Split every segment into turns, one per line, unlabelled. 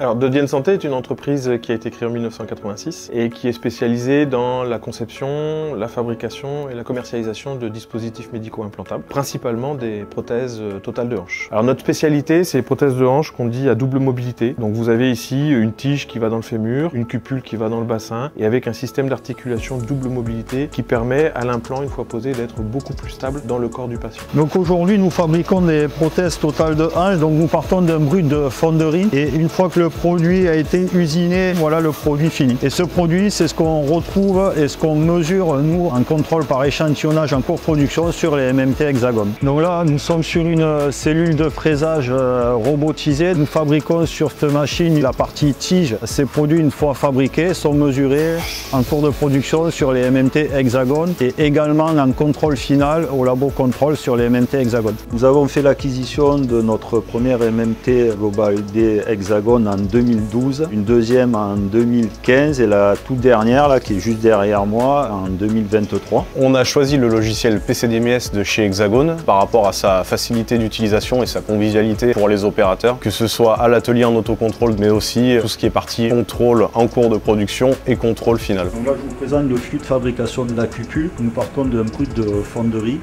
Alors Dodienne Santé est une entreprise qui a été créée en 1986 et qui est spécialisée dans la conception, la fabrication et la commercialisation de dispositifs médicaux implantables, principalement des prothèses totales de hanche. Alors notre spécialité, c'est les prothèses de hanche qu'on dit à double mobilité. Donc vous avez ici une tige qui va dans le fémur, une cupule qui va dans le bassin et avec un système d'articulation double mobilité qui permet à l'implant, une fois posé, d'être beaucoup plus stable dans le corps du patient.
Donc aujourd'hui, nous fabriquons des prothèses totales de hanche. Donc nous partons d'un brut de fonderie et une fois que le produit a été usiné, voilà le produit fini. Et ce produit, c'est ce qu'on retrouve et ce qu'on mesure, nous, en contrôle par échantillonnage en cours de production sur les MMT Hexagone. Donc là, nous sommes sur une cellule de fraisage robotisée. Nous fabriquons sur cette machine la partie tige. Ces produits, une fois fabriqués, sont mesurés en cours de production sur les MMT Hexagone et également en contrôle final au labo contrôle sur les MMT Hexagone. Nous avons fait l'acquisition de notre première MMT Global D Hexagone en 2012, une deuxième en 2015 et la toute dernière là, qui est juste derrière moi en 2023.
On a choisi le logiciel PCDMS de chez Hexagone par rapport à sa facilité d'utilisation et sa convivialité pour les opérateurs, que ce soit à l'atelier en autocontrôle mais aussi tout ce qui est partie contrôle en cours de production et contrôle final.
Donc là je vous présente le flux de fabrication de la cupule. Nous partons d'un brut de fonderie.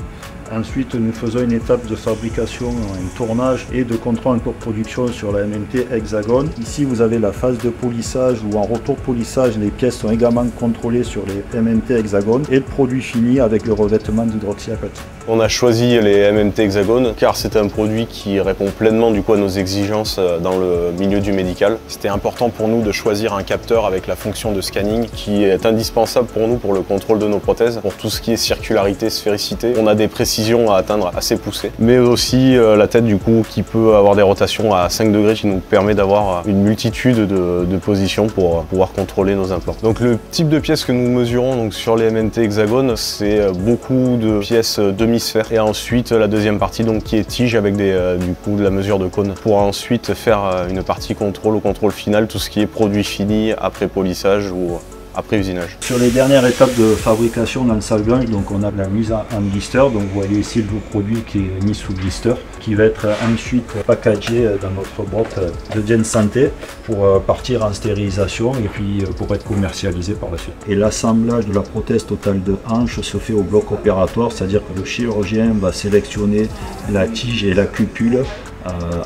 Ensuite, nous faisons une étape de fabrication, un tournage et de contrôle en cours de production sur la MMT Hexagone. Ici, vous avez la phase de polissage où en retour de polissage, les pièces sont également contrôlées sur les MMT Hexagone et le produit fini avec le revêtement d'hydroxyapatite.
On a choisi les MMT Hexagone car c'est un produit qui répond pleinement à nos exigences dans le milieu du médical. C'était important pour nous de choisir un capteur avec la fonction de scanning qui est indispensable pour nous pour le contrôle de nos prothèses, pour tout ce qui est circularité, sphéricité. On a des précisions à atteindre assez poussées, mais aussi la tête du coup qui peut avoir des rotations à 5 degrés qui nous permet d'avoir une multitude de positions pour pouvoir contrôler nos implants. Donc le type de pièces que nous mesurons donc, sur les MMT Hexagone, c'est beaucoup de pièces demi-sphères et ensuite la deuxième partie donc, qui est tige avec du coup de la mesure de cône pour ensuite faire une partie contrôle au contrôle final, tout ce qui est produit fini après polissage ou après usinage.
Sur les dernières étapes de fabrication dans le salvage, donc on a la mise en blister, donc vous voyez ici le produit qui est mis sous blister, qui va être ensuite packagé dans notre boîte Dodienne Santé pour partir en stérilisation et puis pour être commercialisé par la suite. Et l'assemblage de la prothèse totale de hanche se fait au bloc opératoire, c'est-à-dire que le chirurgien va sélectionner la tige et la cupule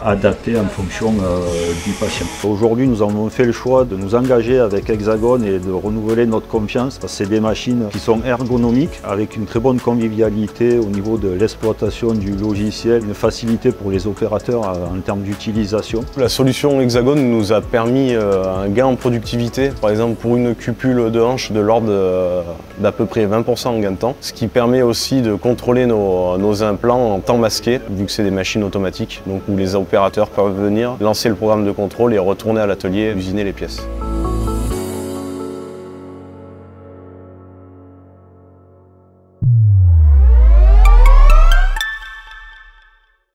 adapté en fonction du patient. Aujourd'hui, nous avons fait le choix de nous engager avec Hexagone et de renouveler notre confiance. C'est des machines qui sont ergonomiques, avec une très bonne convivialité au niveau de l'exploitation du logiciel, une facilité pour les opérateurs en termes d'utilisation.
La solution Hexagone nous a permis un gain en productivité, par exemple pour une cupule de hanche de l'ordre d'à peu près 20% en gain de temps, ce qui permet aussi de contrôler nos implants en temps masqué, vu que c'est des machines automatiques. Donc où les opérateurs peuvent venir lancer le programme de contrôle et retourner à l'atelier usiner les pièces.